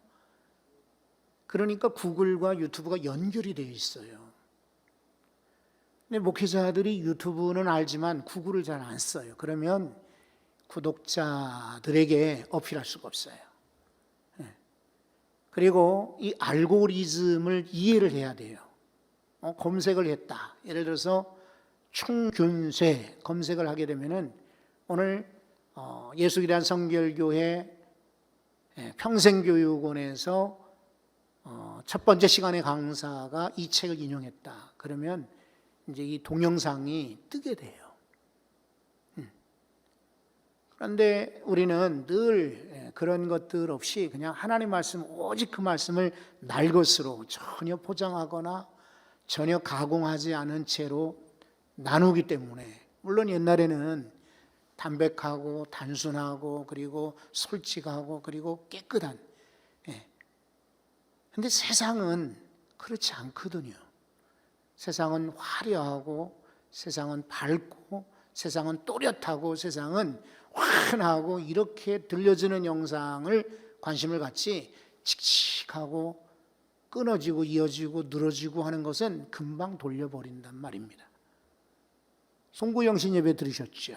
그러니까 구글과 유튜브가 연결이 되어 있어요. 근데 목회자들이 유튜브는 알지만 구글을 잘 안 써요. 그러면 구독자들에게 어필할 수가 없어요. 그리고 이 알고리즘을 이해를 해야 돼요. 검색을 했다. 예를 들어서 충균쇠 검색을 하게 되면은 오늘 예수기란 성결교회 평생교육원에서 첫 번째 시간의 강사가 이 책을 인용했다. 그러면 이제 이 동영상이 뜨게 돼요. 그런데 우리는 늘 그런 것들 없이 그냥 하나님 말씀, 오직 그 말씀을 날 것으로 전혀 포장하거나 전혀 가공하지 않은 채로 나누기 때문에, 물론 옛날에는 담백하고 단순하고 그리고 솔직하고 그리고 깨끗한, 근데 세상은 그렇지 않거든요. 세상은 화려하고 세상은 밝고 세상은 또렷하고 세상은 환하고 이렇게 들려지는 영상을 관심을 갖지 칙칙하고 끊어지고 이어지고 늘어지고 하는 것은 금방 돌려버린단 말입니다. 송구영신 예배 들으셨죠?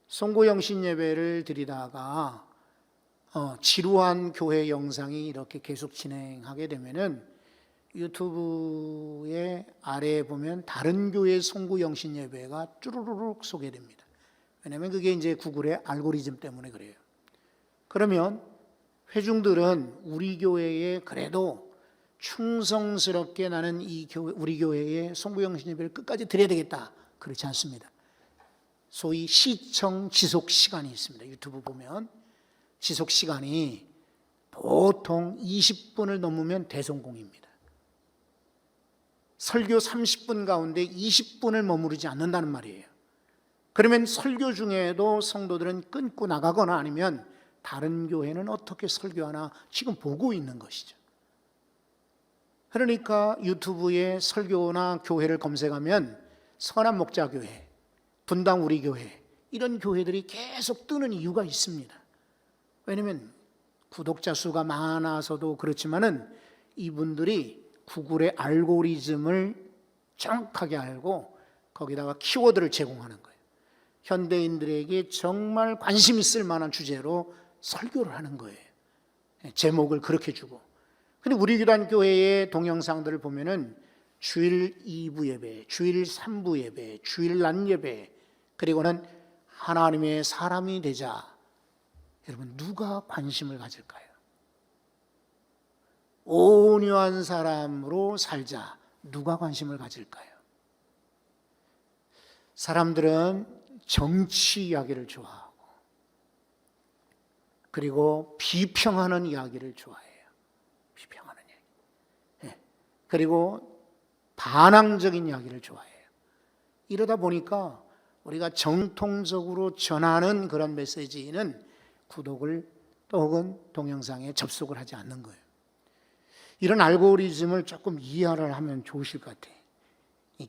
송구영신 예배를 드리다가 지루한 교회 영상이 이렇게 계속 진행하게 되면은 유튜브의 아래에 보면 다른 교회 송구영신 예배가 쭈루루룩 소개됩니다. 왜냐하면 그게 이제 구글의 알고리즘 때문에 그래요. 그러면 회중들은 우리 교회에 그래도 충성스럽게 나는 우리 교회의 송구영신 예배를 끝까지 드려야 되겠다. 그렇지 않습니다. 소위 시청 지속 시간이 있습니다. 유튜브 보면 지속 시간이 보통 20분을 넘으면 대성공입니다. 설교 30분 가운데 20분을 머무르지 않는다는 말이에요. 그러면 설교 중에도 성도들은 끊고 나가거나 아니면 다른 교회는 어떻게 설교하나 지금 보고 있는 것이죠. 그러니까 유튜브에 설교나 교회를 검색하면 선한 목자교회, 분당 우리 교회, 이런 교회들이 계속 뜨는 이유가 있습니다. 왜냐하면 구독자 수가 많아서도 그렇지만은 이분들이 구글의 알고리즘을 정확하게 알고 거기다가 키워드를 제공하는 거예요. 현대인들에게 정말 관심 있을 만한 주제로 설교를 하는 거예요. 제목을 그렇게 주고. 근데 우리 교단 교회의 동영상들을 보면은 주일 2부 예배, 주일 3부 예배, 주일 낮 예배, 그리고는 하나님의 사람이 되자. 여러분, 누가 관심을 가질까요? 온유한 사람으로 살자. 누가 관심을 가질까요? 사람들은 정치 이야기를 좋아하고 그리고 비평하는 이야기를 좋아해요. 비평하는 이야기. 그리고 반항적인 이야기를 좋아해요. 이러다 보니까 우리가 정통적으로 전하는 그런 메시지는 구독을 또 혹은 동영상에 접속을 하지 않는 거예요. 이런 알고리즘을 조금 이해를 하면 좋으실 것 같아요.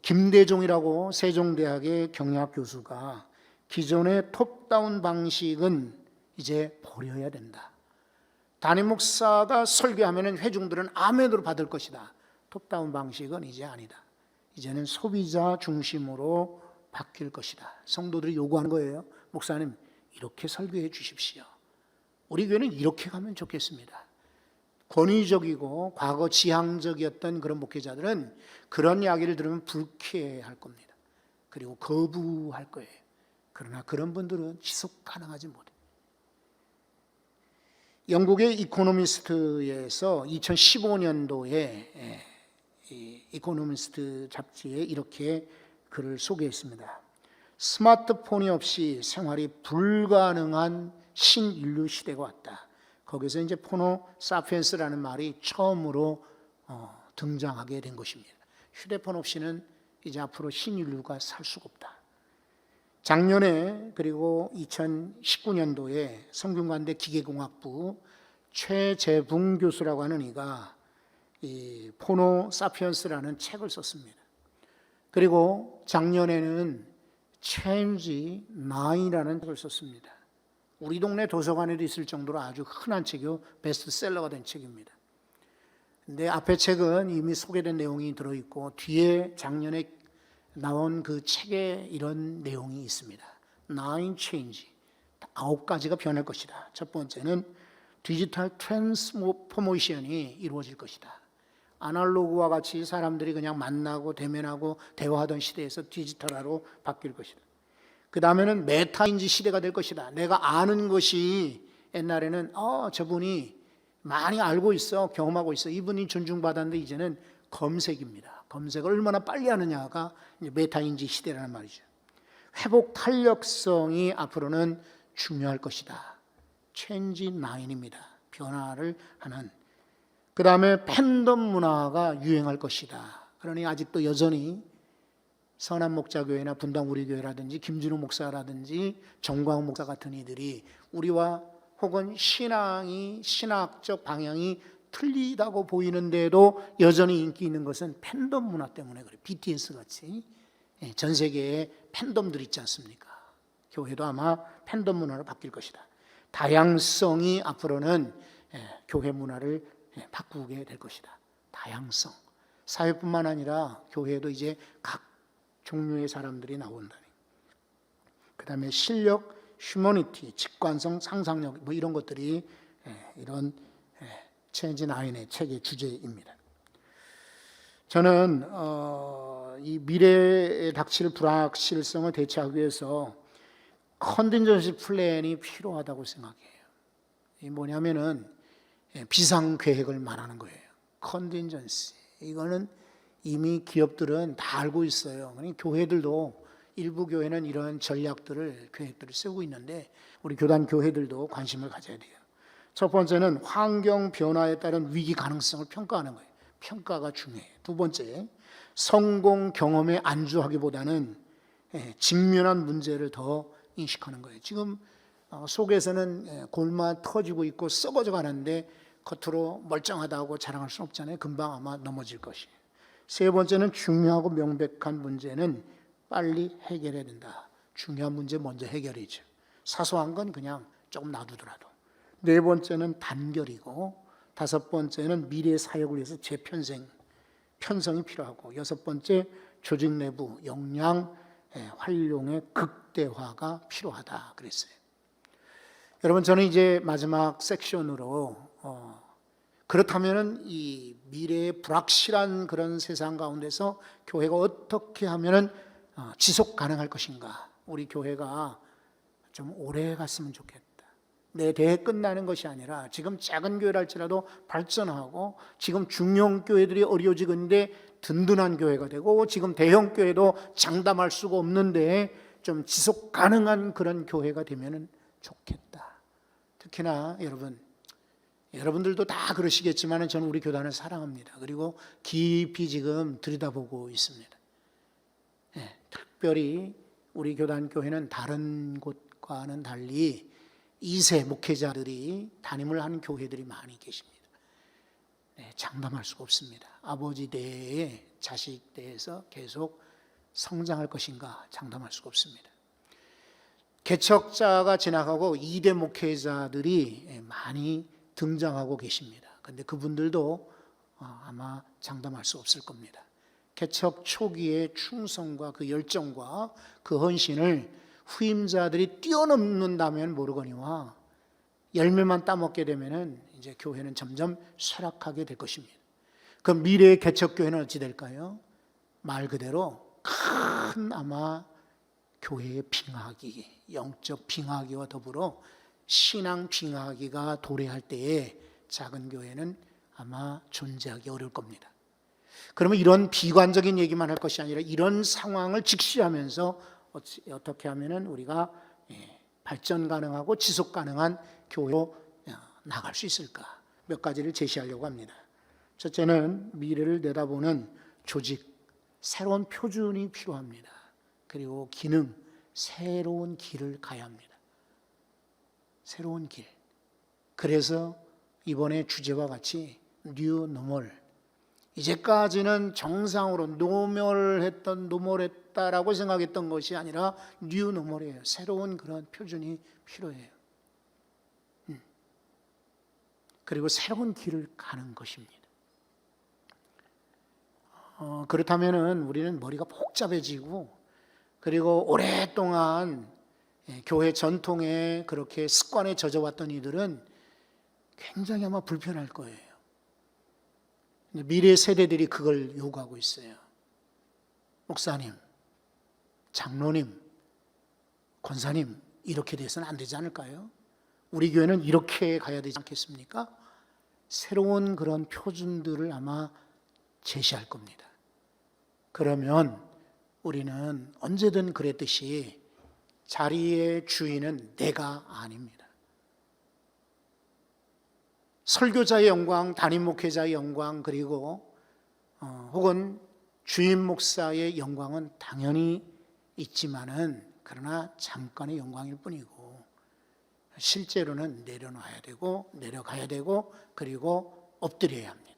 김대종이라고 세종대학의 경영학 교수가 기존의 톱다운 방식은 이제 버려야 된다. 담임 목사가 설교하면 회중들은 아멘으로 받을 것이다. 톱다운 방식은 이제 아니다. 이제는 소비자 중심으로 바뀔 것이다. 성도들이 요구하는 거예요. 목사님, 이렇게 설교해 주십시오. 우리 교회는 이렇게 가면 좋겠습니다. 권위적이고 과거 지향적이었던 그런 목회자들은 그런 이야기를 들으면 불쾌할 겁니다. 그리고 거부할 거예요. 그러나 그런 분들은 지속 가능하지 못해요. 영국의 이코노미스트에서 2015년도에 이코노미스트 잡지에 이렇게 글을 소개했습니다. 스마트폰이 없이 생활이 불가능한 신인류 시대가 왔다. 거기서 이제 포노 사피엔스라는 말이 처음으로 등장하게 된 것입니다. 휴대폰 없이는 이제 앞으로 신인류가 살 수가 없다. 작년에 그리고 2019년도에 성균관대 기계공학부 최재붕 교수라고 하는 이가 이 포노 사피엔스라는 책을 썼습니다. 그리고 작년에는 체인지 9이라는 책을 썼습니다. 우리 동네 도서관에도 있을 정도로 아주 흔한 책이요, 베스트셀러가 된 책입니다. 근데 앞에 책은 이미 소개된 내용이 들어있고 뒤에 작년에 나온 그 책에 이런 내용이 있습니다. 9 change, 9가지가 변할 것이다. 첫 번째는 디지털 트랜스포메이션이 이루어질 것이다. 아날로그와 같이 사람들이 그냥 만나고 대면하고 대화하던 시대에서 디지털화로 바뀔 것이다. 그 다음에는 메타인지 시대가 될 것이다. 내가 아는 것이 옛날에는 저분이 많이 알고 있어, 경험하고 있어, 이분이 존중받았는데 이제는 검색입니다. 검색을 얼마나 빨리 하느냐가 이제 메타인지 시대라는 말이죠. 회복 탄력성이 앞으로는 중요할 것이다. 체인지 9입니다. 변화를 하는. 그 다음에 팬덤 문화가 유행할 것이다. 그러니 아직도 여전히 선한목자교회나 분당우리교회라든지 김준우 목사라든지 정광훈 목사 같은 이들이 우리와 혹은 신학적 방향이 틀리다고 보이는데도 여전히 인기 있는 것은 팬덤 문화 때문에 그래요. BTS 같이 전 세계에 팬덤들 있지 않습니까? 교회도 아마 팬덤 문화로 바뀔 것이다. 다양성이 앞으로는 교회 문화를 바꾸게 될 것이다. 다양성. 사회뿐만 아니라 교회에도 이제 각 종류의 사람들이 나온다니. 그 다음에 실력, 휴머니티, 직관성, 상상력 뭐 이런 것들이 이런 체인지 9의 책의 주제입니다. 저는 이 미래에 닥칠 불확실성을 대처하기 위해서 컨틴전시 플랜이 필요하다고 생각해요. 이 뭐냐면은 비상계획을 말하는 거예요. 컨틴전시. 이거는 이미 기업들은 다 알고 있어요. 그러니까 교회들도 일부 교회는 이런 전략들을 계획들을 세우고 있는데 우리 교단 교회들도 관심을 가져야 돼요. 첫 번째는 환경 변화에 따른 위기 가능성을 평가하는 거예요. 평가가 중요해요. 두 번째, 성공 경험에 안주하기보다는 직면한 문제를 더 인식하는 거예요. 지금 속에서는 골마 터지고 있고 썩어져 가는데 겉으로 멀쩡하다고 자랑할 수는 없잖아요. 금방 아마 넘어질 것이에요. 세 번째는 중요하고 명백한 문제는 빨리 해결해야 된다. 중요한 문제 먼저 해결이죠. 사소한 건 그냥 조금 놔두더라도. 네 번째는 단결이고, 다섯 번째는 미래 사역을 위해서 편성이 필요하고, 여섯 번째 조직 내부 역량 활용의 극대화가 필요하다 그랬어요. 여러분, 저는 이제 마지막 섹션으로 그렇다면은 이 미래의 불확실한 그런 세상 가운데서 교회가 어떻게 하면은 지속 가능할 것인가? 우리 교회가 좀 오래 갔으면 좋겠다. 내 대회 끝나는 것이 아니라 지금 작은 교회랄지라도 발전하고 지금 중형 교회들이 어려워지고 있는데 든든한 교회가 되고 지금 대형 교회도 장담할 수가 없는데 좀 지속 가능한 그런 교회가 되면 좋겠다. 특히나 여러분들도 다 그러시겠지만 저는 우리 교단을 사랑합니다. 그리고 깊이 지금 들여다보고 있습니다. 특별히 우리 교단 교회는 다른 곳과는 달리 2세 목회자들이 담임을 하는 교회들이 많이 계십니다. 장담할 수가 없습니다. 아버지 대에 자식 대에서 계속 성장할 것인가 장담할 수가 없습니다. 개척자가 지나가고 2대 목회자들이 많이 등장하고 계십니다. 그런데 그분들도 아마 장담할 수 없을 겁니다. 개척 초기의 충성과 그 열정과 그 헌신을 후임자들이 뛰어넘는다면 모르거니와 열매만 따먹게 되면은 이제 교회는 점점 쇠락하게 될 것입니다. 그럼 미래의 개척 교회는 어찌 될까요? 말 그대로 큰 아마 교회의 빙하기, 영적 빙하기와 더불어 신앙 빙하기가 도래할 때에 작은 교회는 아마 존재하기 어려울 겁니다. 그러면 이런 비관적인 얘기만 할 것이 아니라 이런 상황을 직시하면서 어떻게 하면은 우리가 발전 가능하고 지속 가능한 교회로 나갈 수 있을까? 몇 가지를 제시하려고 합니다. 첫째는 미래를 내다보는 조직, 새로운 표준이 필요합니다. 그리고 기능, 새로운 길을 가야 합니다. 새로운 길. 그래서 이번에 주제와 같이 뉴 노멀, 이제까지는 정상으로 노멀했다라고 생각했던 것이 아니라 뉴 노멀이에요. 새로운 그런 표준이 필요해요. 그리고 새로운 길을 가는 것입니다. 그렇다면은 우리는 머리가 복잡해지고, 그리고 오랫동안 교회 전통에 그렇게 습관에 젖어왔던 이들은 굉장히 아마 불편할 거예요. 미래 세대들이 그걸 요구하고 있어요. 목사님, 장로님, 권사님, 이렇게 돼서는 안 되지 않을까요? 우리 교회는 이렇게 가야 되지 않겠습니까? 새로운 그런 표준들을 아마 제시할 겁니다. 그러면 우리는 언제든 그랬듯이 자리의 주인은 내가 아닙니다. 설교자의 영광, 담임 목회자의 영광, 그리고 혹은 주임 목사의 영광은 당연히 있지만은 그러나 잠깐의 영광일 뿐이고, 실제로는 내려놔야 되고 내려가야 되고 그리고 엎드려야 합니다.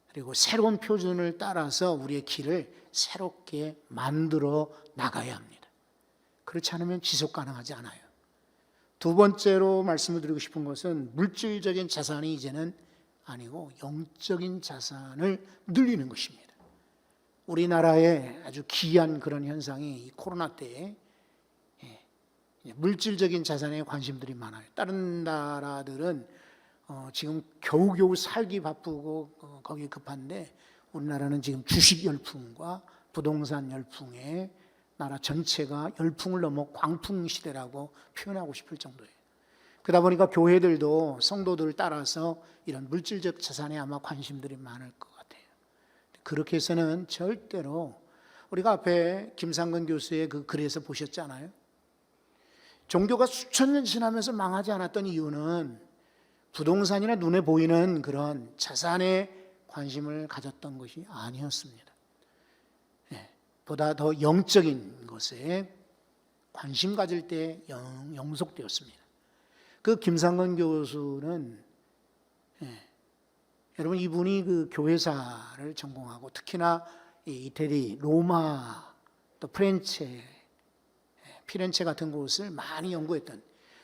그리고 새로운 표준을 따라서 우리의 길을 새롭게 만들어 나가야 합니다. 그렇지 않으면 지속 가능하지 않아요. 두 번째로 말씀을 드리고 싶은 것은 물질적인 자산이 이제는 아니고 영적인 자산을 늘리는 것입니다. 우리나라에 아주 기이한 그런 현상이 이 코로나 때에 물질적인 자산에 관심들이 많아요. 다른 나라들은 지금 겨우겨우 살기 바쁘고 거기에 급한데, 우리나라는 지금 주식 열풍과 부동산 열풍에 나라 전체가 열풍을 넘어 광풍 시대라고 표현하고 싶을 정도예요. 그러다 보니까 교회들도 성도들을 따라서 이런 물질적 자산에 아마 관심들이 많을 것 같아요. 그렇게 해서는 절대로, 우리가 앞에 김상근 교수의 그 글에서 보셨잖아요. 종교가 수천 년 지나면서 망하지 않았던 이유는 부동산이나 눈에 보이는 그런 자산에 관심을 가졌던 것이 아니었습니다. 보다 더 영적인 것에 관심 가질 때 영속되었습니다. 그 김상근 교수는 여러분, 이분이 그 교회사를 전공하고 특히나 이태리, 로마, 또 피렌체 같은 곳을 많이 연구했던,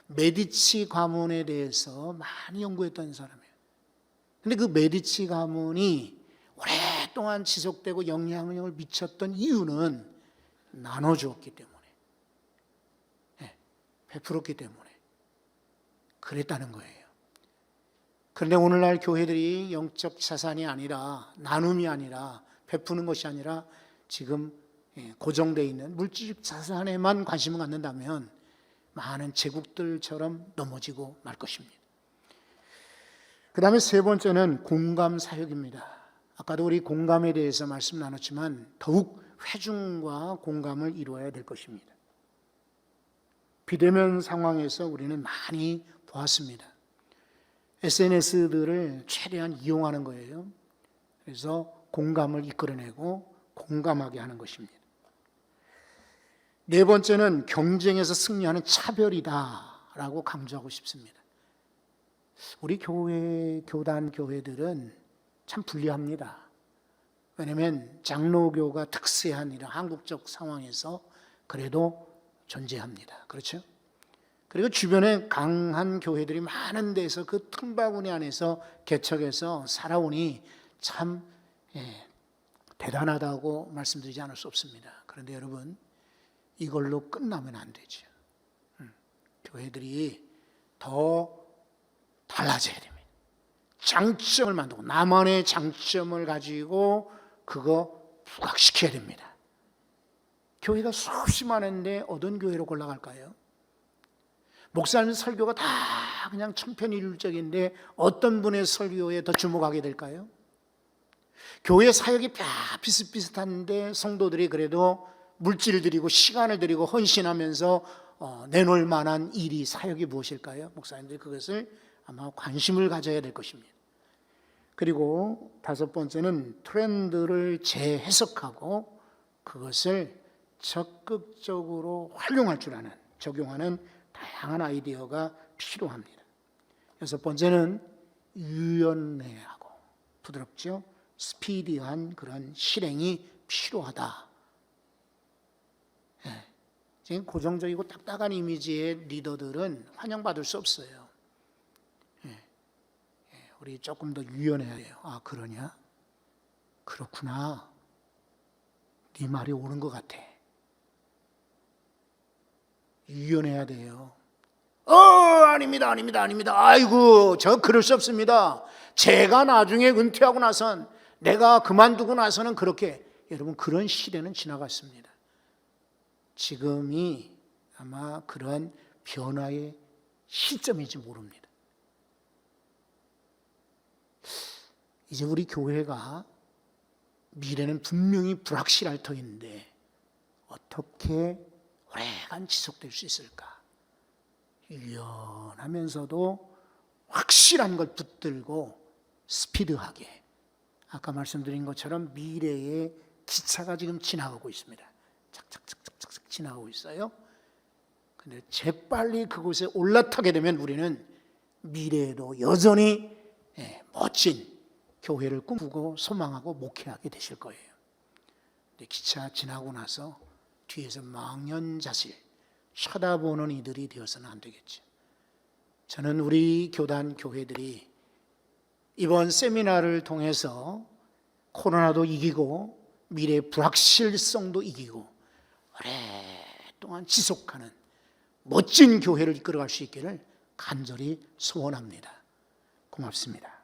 메디치 가문에 대해서 많이 연구했던 사람이에요. 근데 그 메디치 가문이 오랫동안 지속되고 영향력을 미쳤던 이유는 나눠주었기 때문에, 베풀었기 때문에 그랬다는 거예요. 그런데 오늘날 교회들이 영적 자산이 아니라, 나눔이 아니라, 베푸는 것이 아니라 지금 고정되어 있는 물질적 자산에만 관심을 갖는다면 많은 제국들처럼 넘어지고 말 것입니다. 그 다음에 세 번째는 공감 사역입니다. 아까도 우리 공감에 대해서 말씀 나눴지만 더욱 회중과 공감을 이루어야 될 것입니다. 비대면 상황에서 우리는 많이 보았습니다. SNS들을 최대한 이용하는 거예요. 그래서 공감을 이끌어내고 공감하게 하는 것입니다. 네 번째는 경쟁에서 승리하는 차별이다라고 강조하고 싶습니다. 우리 교단 교회들은 참 불리합니다. 왜냐하면 장로교가 특세한 이런 한국적 상황에서 그래도 존재합니다. 그렇죠? 그리고 주변에 강한 교회들이 많은 데서 그 틈바구니 안에서 개척해서 살아오니 참 대단하다고 말씀드리지 않을 수 없습니다. 그런데 여러분, 이걸로 끝나면 안 되죠. 교회들이 더 달라져야 됩니다. 장점을 만들고 나만의 장점을 가지고 그거 부각시켜야 됩니다. 교회가 수없이 많은데 어떤 교회로 골라갈까요? 목사님 설교가 다 그냥 천편일률적인데 어떤 분의 설교에 더 주목하게 될까요? 교회 사역이 다 비슷비슷한데 성도들이 그래도 물질을 들이고 시간을 들이고 헌신하면서 내놓을 만한 일이 사역이 무엇일까요? 목사님들이 그것을 아마 관심을 가져야 될 것입니다. 그리고 다섯 번째는 트렌드를 재해석하고 그것을 적극적으로 활용할 줄 아는, 적용하는 다양한 아이디어가 필요합니다. 여섯 번째는 유연하고 부드럽죠. 스피디한 그런 실행이 필요하다. 지금 고정적이고 딱딱한 이미지의 리더들은 환영받을 수 없어요. 우리 조금 더 유연해야 돼요. 아, 그러냐? 그렇구나. 네 말이 옳은 것 같아. 유연해야 돼요. 아닙니다. 아이고, 저 그럴 수 없습니다. 제가 나중에 은퇴하고 나선, 내가 그만두고 나서는 그렇게. 여러분, 그런 시대는 지나갔습니다. 지금이 아마 그런 변화의 시점인지 모릅니다. 이제 우리 교회가 미래는 분명히 불확실할 터인데 어떻게 오래간 지속될 수 있을까? 유연하면서도 확실한 걸 붙들고 스피드하게, 아까 말씀드린 것처럼 미래의 기차가 지금 지나가고 있습니다. 착착착착착 지나가고 있어요. 근데 재빨리 그곳에 올라타게 되면 우리는 미래에도 여전히 멋진 교회를 꿈꾸고 소망하고 목회하게 되실 거예요. 근데 기차 지나고 나서 뒤에서 망연자실 쳐다보는 이들이 되어서는 안 되겠죠. 저는 우리 교단 교회들이 이번 세미나를 통해서 코로나도 이기고 미래의 불확실성도 이기고 오랫동안 지속하는 멋진 교회를 이끌어갈 수 있기를 간절히 소원합니다. 고맙습니다.